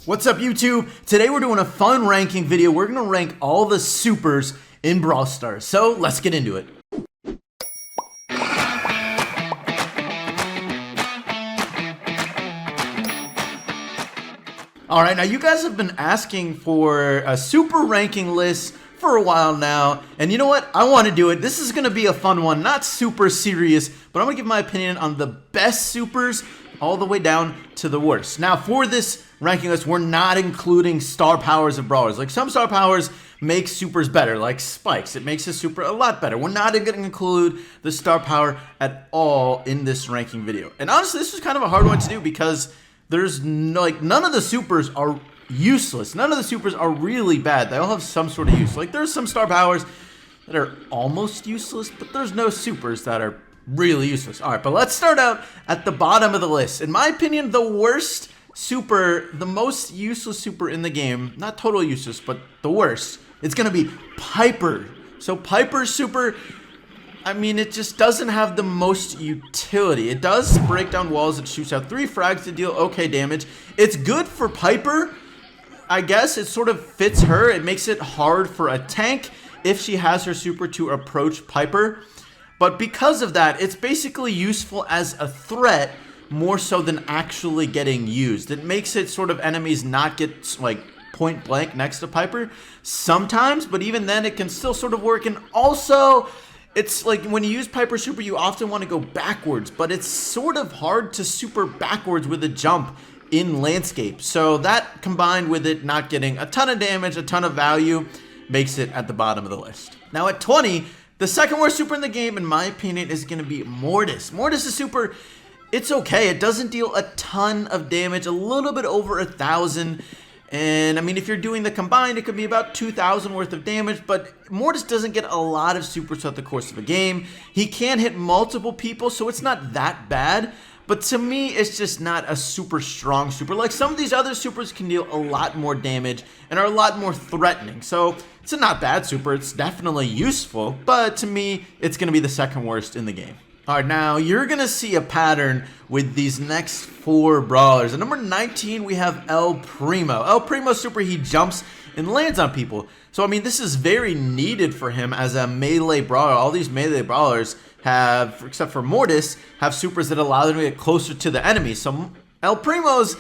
What's up, YouTube? Today we're doing a fun ranking video. We're gonna rank all the supers in Brawl Stars. So let's get into it. Alright, now you guys have been asking for a super ranking list for a while now, and you know what? I want to do it. This is going to be a fun one, not super serious, but I'm going to give my opinion on the best supers all the way down to the worst. Now, for this ranking list, we're not including star powers of brawlers. Like, some star powers make supers better, like Spikes. It makes a super a lot better. We're not going to include the star power at all in this ranking video. And honestly, this was kind of a hard one to do because there's no, like, none of the supers are useless. None of the supers are really bad. They all have some sort of use. Like, there's some star powers that are almost useless, but there's no supers that are really useless. All right, but let's start out at the bottom of the list. In my opinion, the worst super, the most useless super in the game, not totally useless, but the worst, it's gonna be Piper. So Piper's super, I mean, it just doesn't have the most utility. It does break down walls. It shoots out 3 frags to deal okay damage. It's good for Piper. I guess it sort of fits her. It makes it hard for a tank if she has her super to approach Piper. But because of that, it's basically useful as a threat more so than actually getting used. It makes it sort of enemies not get like point blank next to Piper sometimes, but even then it can still sort of work. And also, it's like when you use Piper super, you often want to go backwards, but it's sort of hard to super backwards with a jump in landscape. So that, combined with it not getting a ton of damage, a ton of value, makes it at the bottom of the list. Now at 20, the second worst super in the game, in my opinion, is going to be Mortis. Mortis is super, it's okay. It doesn't deal a ton of damage, a little bit over 1,000. And I mean, if you're doing the combined, it could be about 2,000 worth of damage, but Mortis doesn't get a lot of supers throughout the course of a game. He can hit multiple people, so it's not that bad. But to me, it's just not a super strong super. Like, some of these other supers can deal a lot more damage and are a lot more threatening. So it's a not bad super. It's definitely useful, but to me, it's going to be the second worst in the game. All right, now you're going to see a pattern with these next 4 brawlers. At number 19, we have El Primo. El Primo super, he jumps and lands on people. So, I mean, this is very needed for him as a melee brawler. All these melee brawlers have, except for Mortis, have supers that allow them to get closer to the enemy. So El Primo's,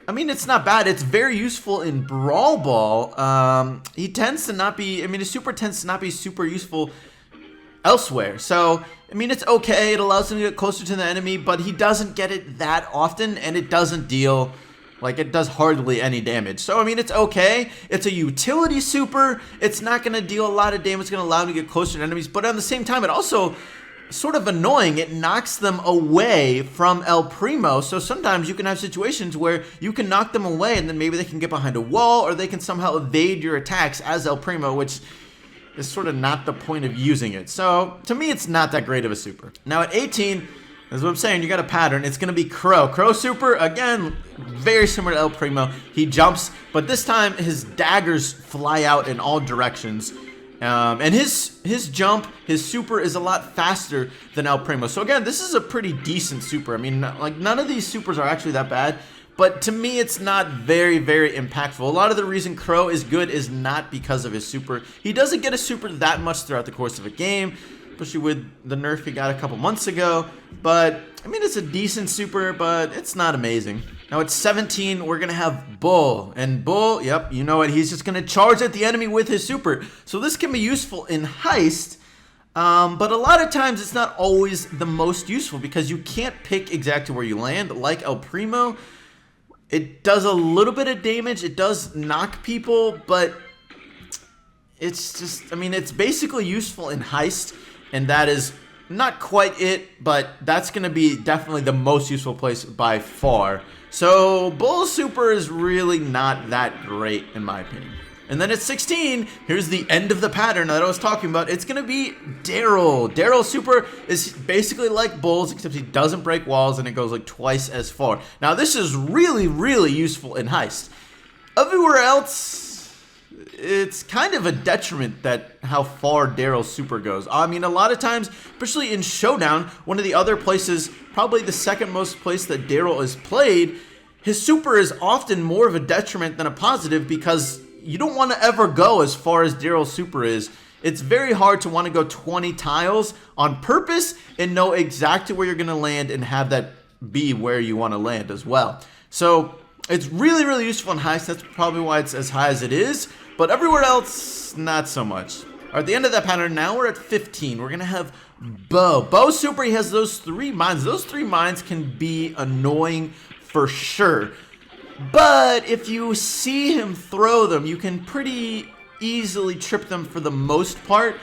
I mean, it's not bad. It's very useful in Brawl Ball. He tends to not be, I mean, his super tends to not be super useful elsewhere. So, I mean, it's okay. It allows him to get closer to the enemy, but he doesn't get it that often, and it doesn't deal, like, it does hardly any damage. So, I mean, it's okay. It's a utility super. It's not going to deal a lot of damage. It's going to allow him to get closer to enemies, but at the same time, it also sort of annoying. It knocks them away from El Primo. So sometimes you can have situations where you can knock them away and then maybe they can get behind a wall or they can somehow evade your attacks as El Primo, which is sort of not the point of using it. So to me, it's not that great of a super. Now at 18, that's what I'm saying, you got a pattern. It's going to be Crow. Crow super, again, very similar to El Primo. He jumps, but this time his daggers fly out in all directions. And his jump, his super is a lot faster than El Primo. So again, this is a pretty decent super. I mean, like, none of these supers are actually that bad. But to me, it's not very, very impactful. A lot of the reason Crow is good is not because of his super. He doesn't get a super that much throughout the course of a game, especially with the nerf he got a couple months ago. But, I mean, it's a decent super, but it's not amazing. Now at 17, we're going to have Bull. And Bull, yep, you know what, he's just going to charge at the enemy with his super. So this can be useful in Heist, but a lot of times it's not always the most useful because you can't pick exactly where you land. Like El Primo, it does a little bit of damage. It does knock people, but it's just, I mean, it's basically useful in Heist, and that is not quite it, but that's going to be definitely the most useful place by far. So Bull super is really not that great in my opinion. And then at 16, here's the end of the pattern that I was talking about. It's going to be Daryl. Daryl super is basically like Bull's, except he doesn't break walls and it goes like twice as far. Now this is really, really useful in Heist. Everywhere else, it's kind of a detriment that how far Daryl's super goes. I mean, a lot of times, especially in Showdown, one of the other places, probably the second most place that Daryl is played, his super is often more of a detriment than a positive because you don't want to ever go as far as Daryl's super is. It's very hard to want to go 20 tiles on purpose and know exactly where you're going to land and have that be where you want to land as well. So it's really, really useful in heists. That's probably why it's as high as it is. But everywhere else, not so much. All right, at the end of that pattern, now we're at 15. We're going to have Bo. Bo super, he has those 3 mines. Those 3 mines can be annoying for sure. But if you see him throw them, you can pretty easily trip them for the most part.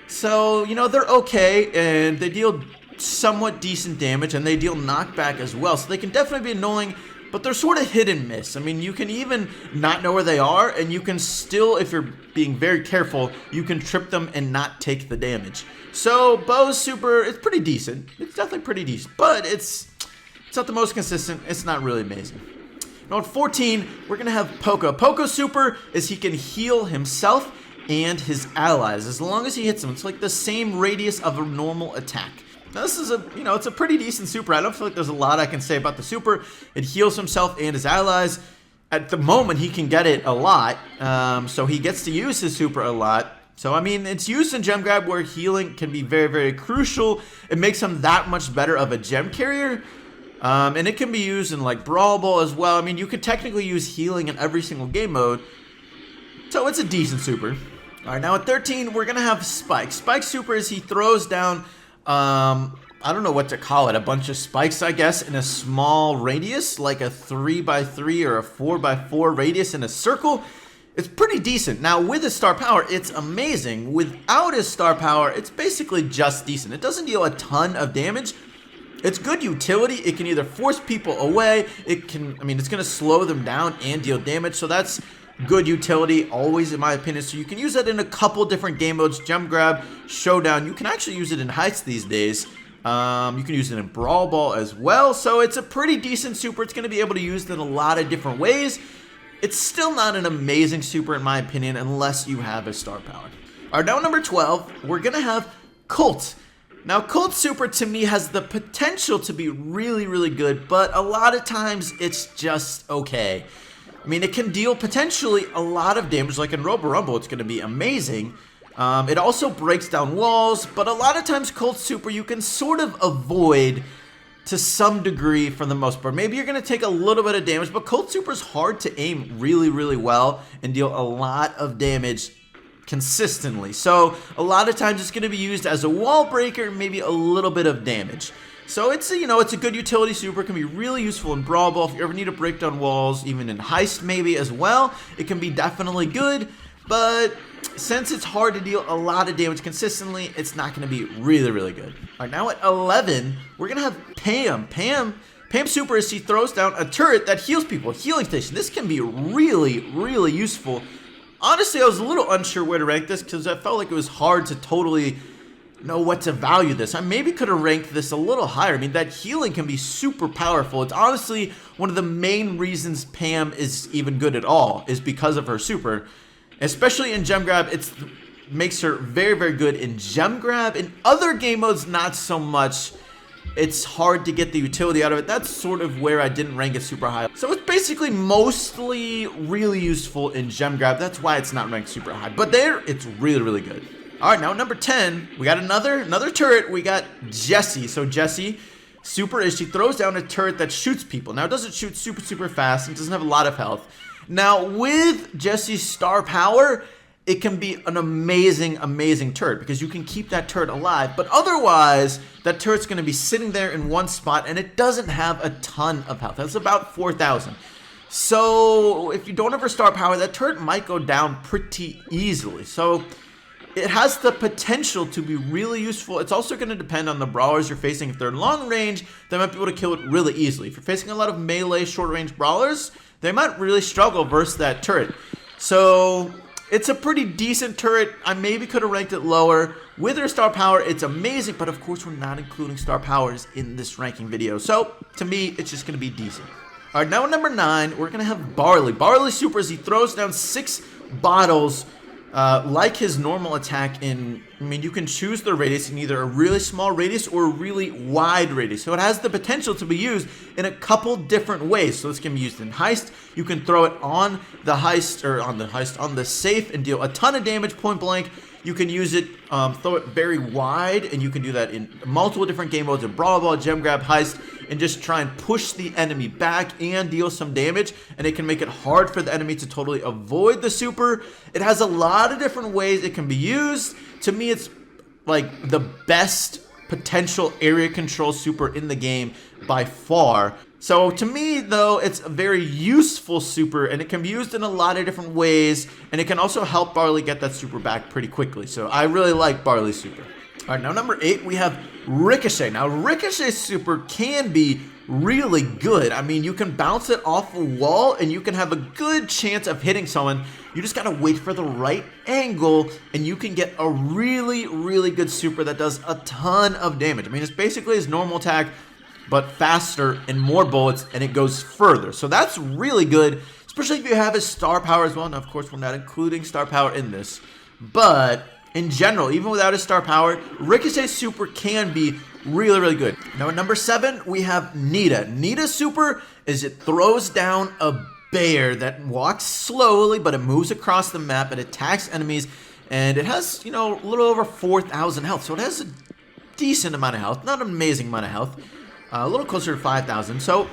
So, you know, they're okay, and they deal somewhat decent damage, and they deal knockback as well. So they can definitely be annoying, but they're sort of hit and miss. I mean, you can even not know where they are, and you can still, if you're being very careful, you can trip them and not take the damage. So Bo's super, it's pretty decent. It's definitely pretty decent, but it's not the most consistent. It's not really amazing. Now at 14, we're going to have Poco. Poco's super is he can heal himself and his allies as long as he hits them. It's like the same radius of a normal attack. Now this is it's a pretty decent super. I don't feel like there's a lot I can say about the super. It heals himself and his allies. At the moment, he can get it a lot, so he gets to use his super a lot. So, I mean, it's used in Gem Grab where healing can be very, very crucial. It makes him that much better of a gem carrier. And it can be used in like Brawl as well. I mean, you could technically use healing in every single game mode. So it's a decent super. All right, now at 13, we're going to have Spike. Spike's super is he throws down, I don't know what to call it, a bunch of spikes, I guess, in a small radius, like a 3x3 or a 4x4 radius in a circle. It's pretty decent. Now, with his star power, it's amazing. Without his star power, it's basically just decent. It doesn't deal a ton of damage. It's good utility. It can either force people away. It's going to slow them down and deal damage. So that's good utility, always in my opinion. So you can use that in a couple different game modes. Gem Grab, Showdown. You can actually use it in heists these days. You can use it in Brawl as well. So it's a pretty decent super. It's going to be able to use it in a lot of different ways. It's still not an amazing super in my opinion unless you have a star power. All right, now number 12, we're going to have Colt. Now, Colt super to me has the potential to be really, really good, but a lot of times it's just okay. I mean, it can deal potentially a lot of damage, like in Robo Rumble, it's going to be amazing. It also breaks down walls, but a lot of times Colt super you can sort of avoid to some degree for the most part. Maybe you're going to take a little bit of damage, but Colt super is hard to aim really, really well and deal a lot of damage consistently. So a lot of times it's going to be used as a wall breaker, maybe a little bit of damage. So it's a good utility super. It can be really useful in Brawl if you ever need to break down walls, even in Heist maybe as well. It can be definitely good, but since it's hard to deal a lot of damage consistently, it's not going to be really, really good. All right, now at 11, we're going to have Pam. Pam super is she throws down a turret that heals people, healing station. This can be really, really useful. Honestly, I was a little unsure where to rank this because I felt like it was hard to totally know what to value this. I maybe could have ranked this a little higher. I mean, that healing can be super powerful. It's honestly one of the main reasons Pam is even good at all is because of her super. Especially in Gem Grab, it makes her very, very good in Gem Grab. In other game modes, not so much. It's hard to get the utility out of it. That's sort of where I didn't rank it super high. So it's basically mostly really useful in Gem Grab. That's why it's not ranked super high. But there, it's really, really good. All right, now number 10, we got another turret. We got Jessie. So Jessie, super is she throws down a turret that shoots people. Now, it doesn't shoot super, super fast. It doesn't have a lot of health. Now, with Jessie's star power, it can be an amazing, amazing turret because you can keep that turret alive. But otherwise, that turret's going to be sitting there in one spot, and it doesn't have a ton of health. That's about 4,000. So if you don't have her star power, that turret might go down pretty easily. So it has the potential to be really useful. It's also going to depend on the brawlers you're facing. If they're long range, they might be able to kill it really easily. If you're facing a lot of melee short range brawlers, they might really struggle versus that turret. So it's a pretty decent turret. I maybe could have ranked it lower. With her star power, it's amazing, but of course we're not including star powers in this ranking video. So to me, it's just going to be decent. All right, now at number 9, we're going to have Barley. Barley super is he throws down 6 bottles like his normal attack I mean, you can choose the radius in either a really small radius or a really wide radius. So it has the potential to be used in a couple different ways. So this can be used in heist. You can throw it on the heist, or on the safe, and deal a ton of damage point blank. You can use it, throw it very wide, and you can do that in multiple different game modes, in Brawl, Gem Grab, Heist, and just try and push the enemy back and deal some damage, and it can make it hard for the enemy to totally avoid the super. It has a lot of different ways it can be used. To me, it's like the best potential area control super in the game by far. So to me, though, it's a very useful super, and it can be used in a lot of different ways, and it can also help Barley get that super back pretty quickly. So I really like Barley's super. All right, now number 8, we have Ricochet. Now, Ricochet's super can be really good. I mean, you can bounce it off a wall, and you can have a good chance of hitting someone. You just gotta wait for the right angle, and you can get a really, really good super that does a ton of damage. I mean, it's basically his normal attack, but faster and more bullets, and it goes further. So that's really good, especially if you have his star power as well. Now, of course, we're not including star power in this, but in general, even without his star power, Ricochet's super can be really, really good. Now, at number 7, we have Nita. Nita's super is it throws down a bear that walks slowly, but it moves across the map. It attacks enemies, and it has, you know, a little over 4,000 health. So it has a decent amount of health, not an amazing amount of health. A little closer to 5,000. So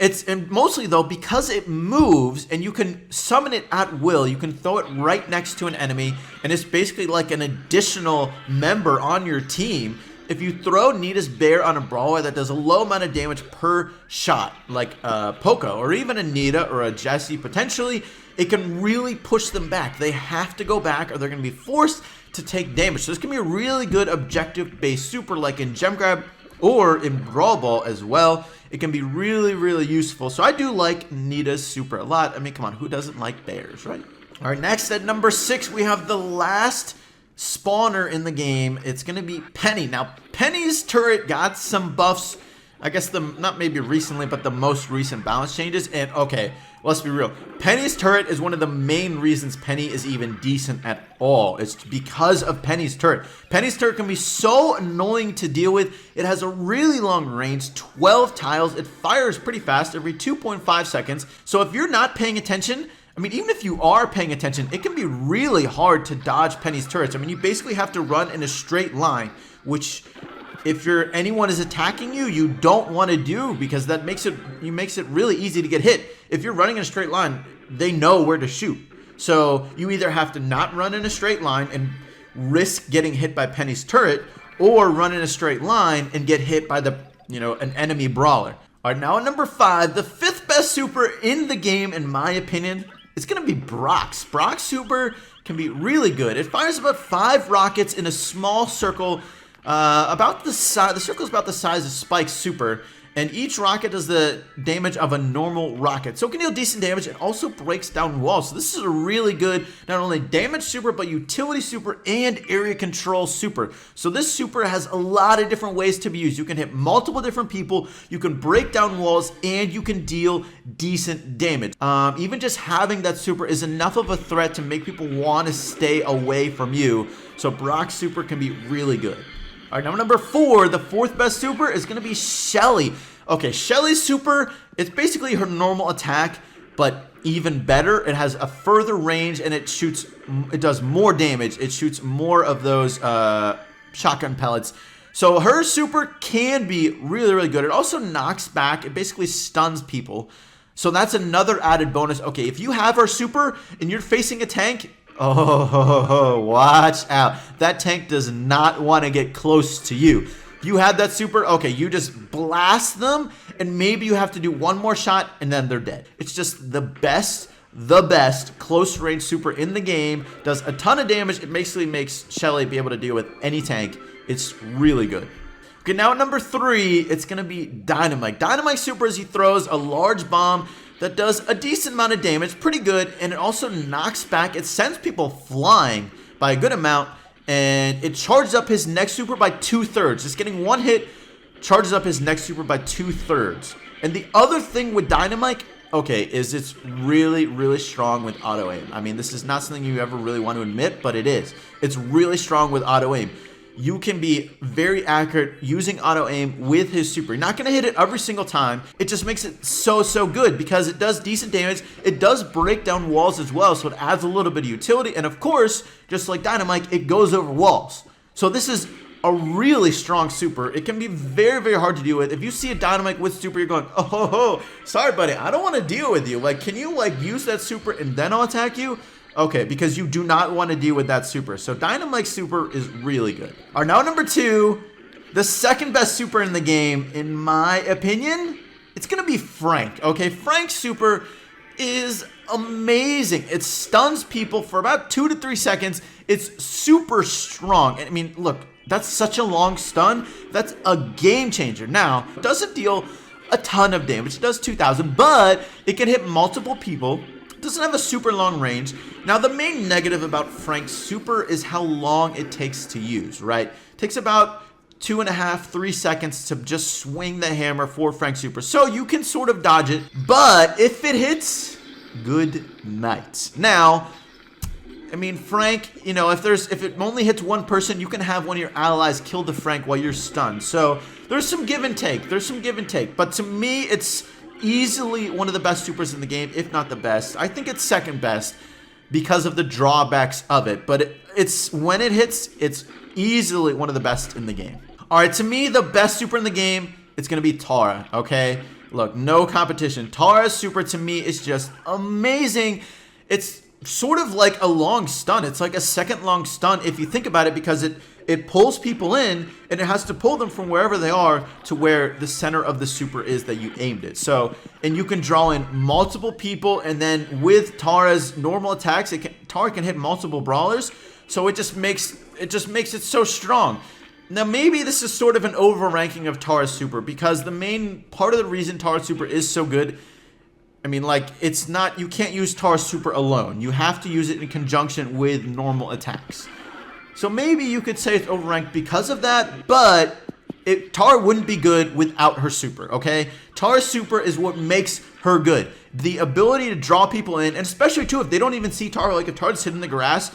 it's, and mostly though, because it moves and you can summon it at will, you can throw it right next to an enemy, and it's basically like an additional member on your team. If you throw Nita's bear on a brawler that does a low amount of damage per shot, like Poco or even a Nita or a Jessie potentially, it can really push them back. They have to go back or they're going to be forced to take damage. So this can be a really good objective-based super, like in Gem Grab or in Brawl Ball as well. It can be really, really useful. So I do like Nita's super a lot. I mean, come on, who doesn't like bears, right? All right, next at number 6, we have the last spawner in the game. It's going to be Penny. Now, Penny's turret got some buffs, I guess not maybe recently, but the most recent balance changes. And okay, let's be real. Penny's turret is one of the main reasons Penny is even decent at all. It's because of Penny's turret. Penny's turret can be so annoying to deal with. It has a really long range, 12 tiles. It fires pretty fast, every 2.5 seconds. So if you're not paying attention, I mean, even if you are paying attention, it can be really hard to dodge Penny's turrets. I mean, you basically have to run in a straight line, which if anyone is attacking you, you don't want to do, because that makes it really easy to get hit. If you're running in a straight line, they know where to shoot. So you either have to not run in a straight line and risk getting hit by Penny's turret, or run in a straight line and get hit by an enemy brawler. All right, now at number 5, the 5th best super in the game, in my opinion, it's going to be Brock's. Brock's super can be really good. It fires about 5 rockets in a small circle, about the size. The circle is about the size of Spike's super, and each rocket does the damage of a normal rocket. So it can deal decent damage. It also breaks down walls. So this is a really good, not only damage super, but utility super and area control super. So this super has a lot of different ways to be used. You can hit multiple different people, you can break down walls, and you can deal decent damage. Even just having that super is enough of a threat to make people want to stay away from you. So Brock's super can be really good. All right, now number 4, the 4th best super is going to be Shelly. Okay, Shelly's super, it's basically her normal attack, but even better. It has a further range, and it does more damage. It shoots more of those shotgun pellets. So her super can be really, really good. It also knocks back. It basically stuns people. So that's another added bonus. Okay, if you have her super and you're facing a tank, oh, watch out. That tank does not want to get close to you. If you have that super, okay, you just blast them, and maybe you have to do one more shot, and then they're dead. It's just the best close range super in the game. Does a ton of damage. It basically makes Shelly be able to deal with any tank. It's really good. Okay, now at number 3, it's going to be Dynamite. Dynamite super is he throws a large bomb that does a decent amount of damage, pretty good, and it also knocks back. It sends people flying by a good amount, and it charges up his next super by 2/3. Just getting one hit charges up his next super by 2/3. And the other thing with Dynamite, okay, is it's really, really strong with auto aim. I mean, this is not something you ever really want to admit, but it is. It's really strong with auto aim. You can be very accurate using auto aim with his super. You're not going to hit it every single time. It just makes it so good because it does decent damage. It does break down walls as well, so it adds a little bit of utility. And of course, just like Dynamite, it goes over walls. So this is a really strong super. It can be very, very hard to deal with. If you see a Dynamite with super, you're going, oh, sorry, buddy, I don't want to deal with you. Like, can you like use that super and then I'll attack you? Okay, because you do not want to deal with that super. So Dynamite super is really good. All right, now number 2, the second best super in the game, in my opinion, it's going to be Frank. Okay, Frank's super is amazing. It stuns people for about 2 to 3 seconds. It's super strong. I mean, look, that's such a long stun. That's a game changer. Now, it doesn't deal a ton of damage. It does 2,000, but it can hit multiple people. Doesn't have a super long range. Now, the main negative about Frank's super is how long it takes to use, right? It takes about 2.5, 3 seconds to just swing the hammer for Frank's super. So you can sort of dodge it, but if it hits, good night. Now, I mean, Frank, you know, if it only hits one person, you can have one of your allies kill the Frank while you're stunned. So there's some give and take. But to me, it's easily one of the best supers in the game, if not the best. I think it's second best because of the drawbacks of it. But it's when it hits, it's easily one of the best in the game. All right, to me, the best super in the game, it's going to be Tara, okay? Look, no competition. Tara's super to me is just amazing. It's sort of like a long stun. It's like a second long stun if you think about it, because it pulls people in and it has to pull them from wherever they are to where the center of the super is that you aimed it. So, and you can draw in multiple people, and then with Tara's normal attacks, Tara can hit multiple brawlers. So it just makes it so strong. Now, maybe this is sort of an overranking of Tara's super, because the main part of the reason Tara's super is so good, I mean, like, it's not, you can't use Tara's super alone. You have to use it in conjunction with normal attacks. So maybe you could say it's overranked because of that, but Tara wouldn't be good without her super, okay? Tara's super is what makes her good. The ability to draw people in, and especially, too, if they don't even see Tara, like if Tara's sitting in the grass,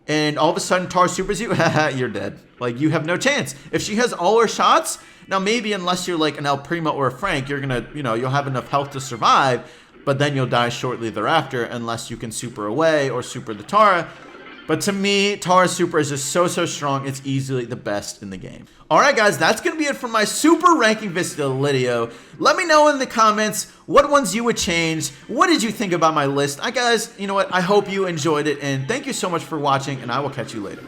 and all of a sudden Tara supers you, you're dead. Like, you have no chance. If she has all her shots, now maybe unless you're like an El Primo or a Frank, you're gonna, you'll have enough health to survive, but then you'll die shortly thereafter unless you can super away or super the Tara. But to me, Tara's super is just so strong. It's easily the best in the game. Alright guys, that's going to be it for my super ranking video. Let me know in the comments what ones you would change. What did you think about my list? Guys, you know what? I hope you enjoyed it, and thank you so much for watching, and I will catch you later.